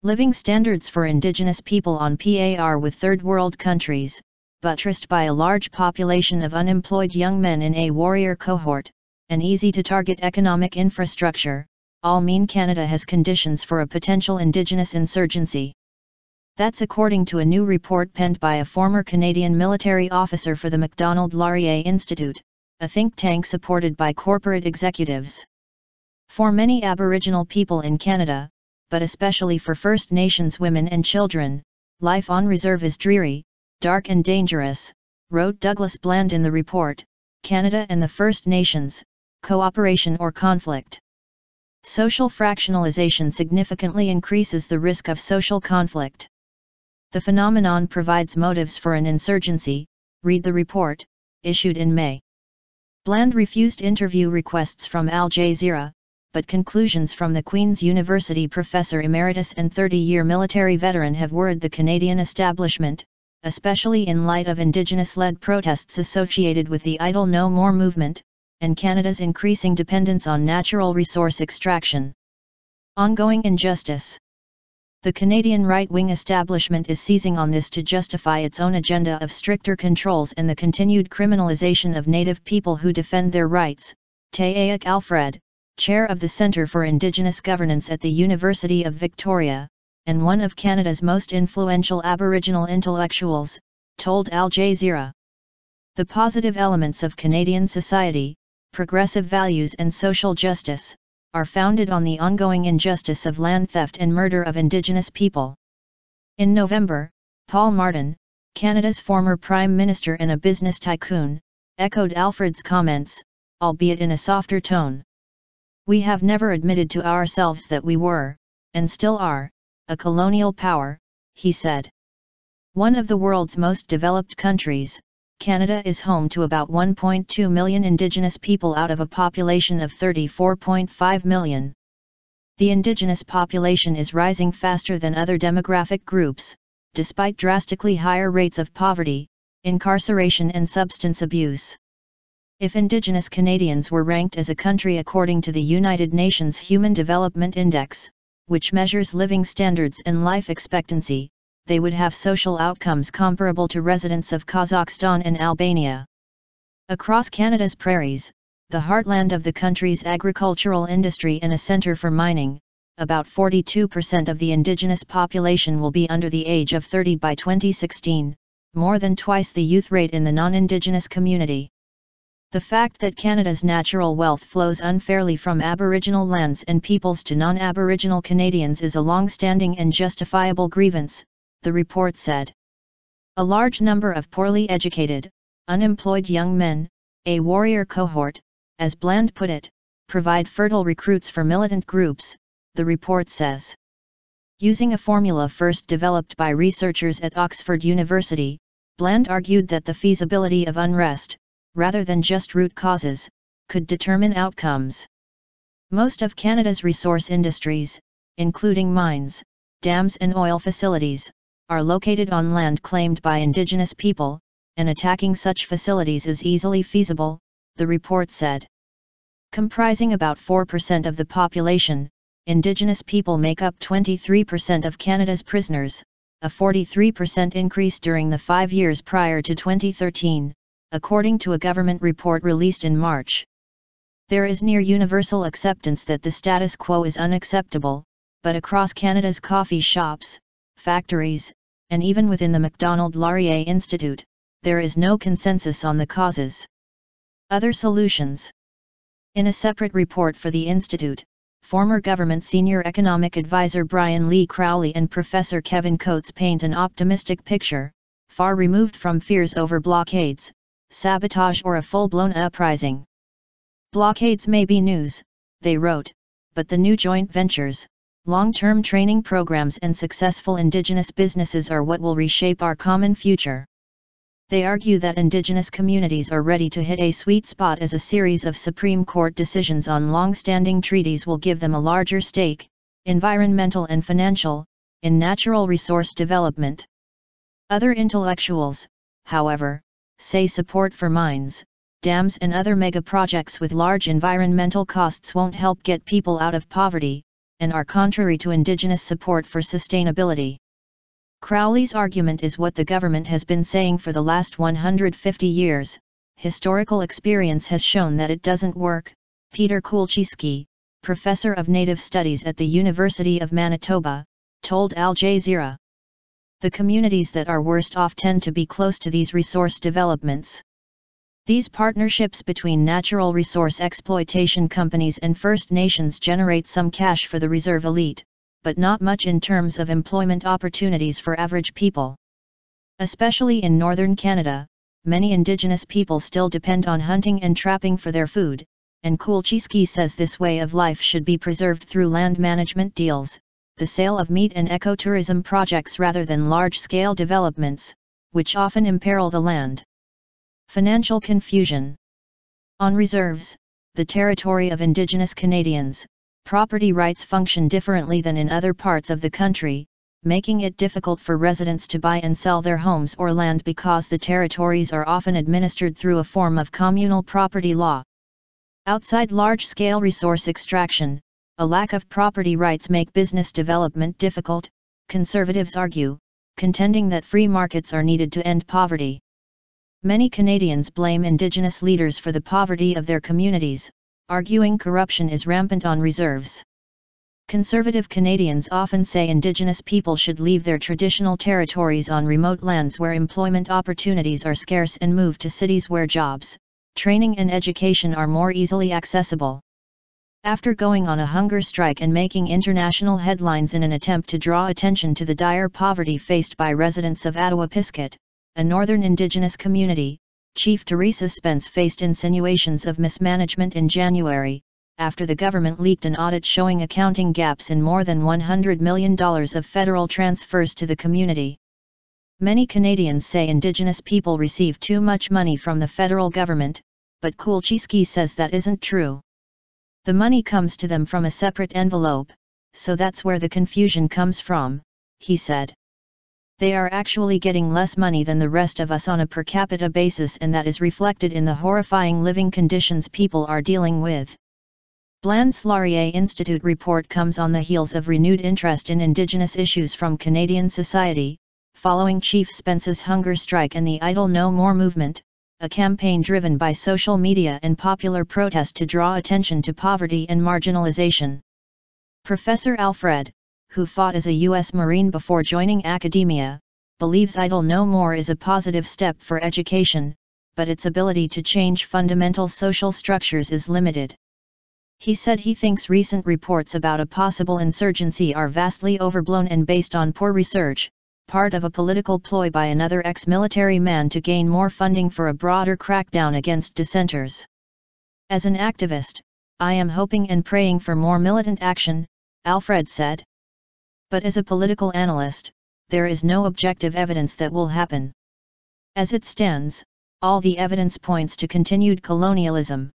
Living standards for indigenous people on par with third world countries, buttressed by a large population of unemployed young men in a warrior cohort, and easy-to-target economic infrastructure, all mean Canada has conditions for a potential indigenous insurgency. That's according to a new report penned by a former Canadian military officer for the MacDonald Laurier Institute, a think tank supported by corporate executives. For many Aboriginal people in Canada, but especially for First Nations women and children, life on reserve is dreary, dark and dangerous, wrote Douglas Bland in the report, Canada and the First Nations, Cooperation or Conflict. Social fractionalisation significantly increases the risk of social conflict. The phenomenon provides motives for an insurgency, read the report, issued in May. Bland refused interview requests from Al Jazeera, but conclusions from the Queen's University professor emeritus and 30-year military veteran have worried the Canadian establishment, especially in light of Indigenous-led protests associated with the Idle No More movement, and Canada's increasing dependence on natural resource extraction. Ongoing injustice. The Canadian right-wing establishment is seizing on this to justify its own agenda of stricter controls and the continued criminalization of Native people who defend their rights, Tayac Alfred, chair of the Centre for Indigenous Governance at the University of Victoria, and one of Canada's most influential Aboriginal intellectuals, told Al Jazeera. The positive elements of Canadian society, progressive values and social justice, are founded on the ongoing injustice of land theft and murder of Indigenous people. In November, Paul Martin, Canada's former Prime Minister and a business tycoon, echoed Alfred's comments, albeit in a softer tone. We have never admitted to ourselves that we were, and still are, a colonial power, he said. One of the world's most developed countries, Canada is home to about 1.2 million Indigenous people out of a population of 34.5 million. The Indigenous population is rising faster than other demographic groups, despite drastically higher rates of poverty, incarceration and substance abuse. If Indigenous Canadians were ranked as a country according to the United Nations Human Development Index, which measures living standards and life expectancy, they would have social outcomes comparable to residents of Kazakhstan and Albania. Across Canada's prairies, the heartland of the country's agricultural industry and a centre for mining, about 42% of the Indigenous population will be under the age of 30 by 2016, more than twice the youth rate in the non-Indigenous community. The fact that Canada's natural wealth flows unfairly from Aboriginal lands and peoples to non-Aboriginal Canadians is a long-standing and justifiable grievance, the report said. A large number of poorly educated, unemployed young men, a warrior cohort, as Bland put it, provide fertile recruits for militant groups, the report says. Using a formula first developed by researchers at Oxford University, Bland argued that the feasibility of unrest, rather than just root causes, could determine outcomes. Most of Canada's resource industries, including mines, dams and oil facilities, are located on land claimed by Indigenous people, and attacking such facilities is easily feasible, the report said. Comprising about 4% of the population, Indigenous people make up 23% of Canada's prisoners, a 43% increase during the 5 years prior to 2013, according to a government report released in March. There is near universal acceptance that the status quo is unacceptable, but across Canada's coffee shops, factories, and even within the MacDonald Laurier Institute, there is no consensus on the causes. Other solutions. In a separate report for the Institute, former government senior economic advisor Brian Lee Crowley and Professor Kevin Coates paint an optimistic picture, far removed from fears over blockades, sabotage or a full-blown uprising. Blockades may be news, they wrote, but the new joint ventures, long-term training programs and successful Indigenous businesses are what will reshape our common future. They argue that Indigenous communities are ready to hit a sweet spot as a series of Supreme Court decisions on long-standing treaties will give them a larger stake, environmental and financial, in natural resource development. Other intellectuals, however, say support for mines, dams and other mega projects with large environmental costs won't help get people out of poverty, and are contrary to indigenous support for sustainability. Crowley's argument is what the government has been saying for the last 150 years. Historical experience has shown that it doesn't work, Peter Kulczycki, professor of Native Studies at the University of Manitoba, told Al Jazeera. The communities that are worst off tend to be close to these resource developments. These partnerships between natural resource exploitation companies and First Nations generate some cash for the reserve elite, but not much in terms of employment opportunities for average people. Especially in northern Canada, many Indigenous people still depend on hunting and trapping for their food, and Kulczycki says this way of life should be preserved through land management deals, the sale of meat and ecotourism projects rather than large-scale developments, which often imperil the land. Financial confusion. On reserves, the territory of Indigenous Canadians, property rights function differently than in other parts of the country, making it difficult for residents to buy and sell their homes or land because the territories are often administered through a form of communal property law. Outside large-scale resource extraction, a lack of property rights make business development difficult, conservatives argue, contending that free markets are needed to end poverty. Many Canadians blame Indigenous leaders for the poverty of their communities, arguing corruption is rampant on reserves. Conservative Canadians often say Indigenous people should leave their traditional territories on remote lands where employment opportunities are scarce and move to cities where jobs, training and education are more easily accessible. After going on a hunger strike and making international headlines in an attempt to draw attention to the dire poverty faced by residents of Attawapiskat, a northern Indigenous community, Chief Teresa Spence faced insinuations of mismanagement in January, after the government leaked an audit showing accounting gaps in more than $100 million of federal transfers to the community. Many Canadians say Indigenous people receive too much money from the federal government, but Kulczycki says that isn't true. The money comes to them from a separate envelope, so that's where the confusion comes from, he said. They are actually getting less money than the rest of us on a per capita basis, and that is reflected in the horrifying living conditions people are dealing with. MacDonald Laurier Institute report comes on the heels of renewed interest in Indigenous issues from Canadian society, following Chief Spence's hunger strike and the Idle No More movement, a campaign driven by social media and popular protest to draw attention to poverty and marginalization. Professor Alfred, who fought as a U.S. Marine before joining academia, believes Idle No More is a positive step for education, but its ability to change fundamental social structures is limited. He said he thinks recent reports about a possible insurgency are vastly overblown and based on poor research, part of a political ploy by another ex-military man to gain more funding for a broader crackdown against dissenters. As an activist, I am hoping and praying for more militant action, Alfred said. But as a political analyst, there is no objective evidence that will happen. As it stands, all the evidence points to continued colonialism.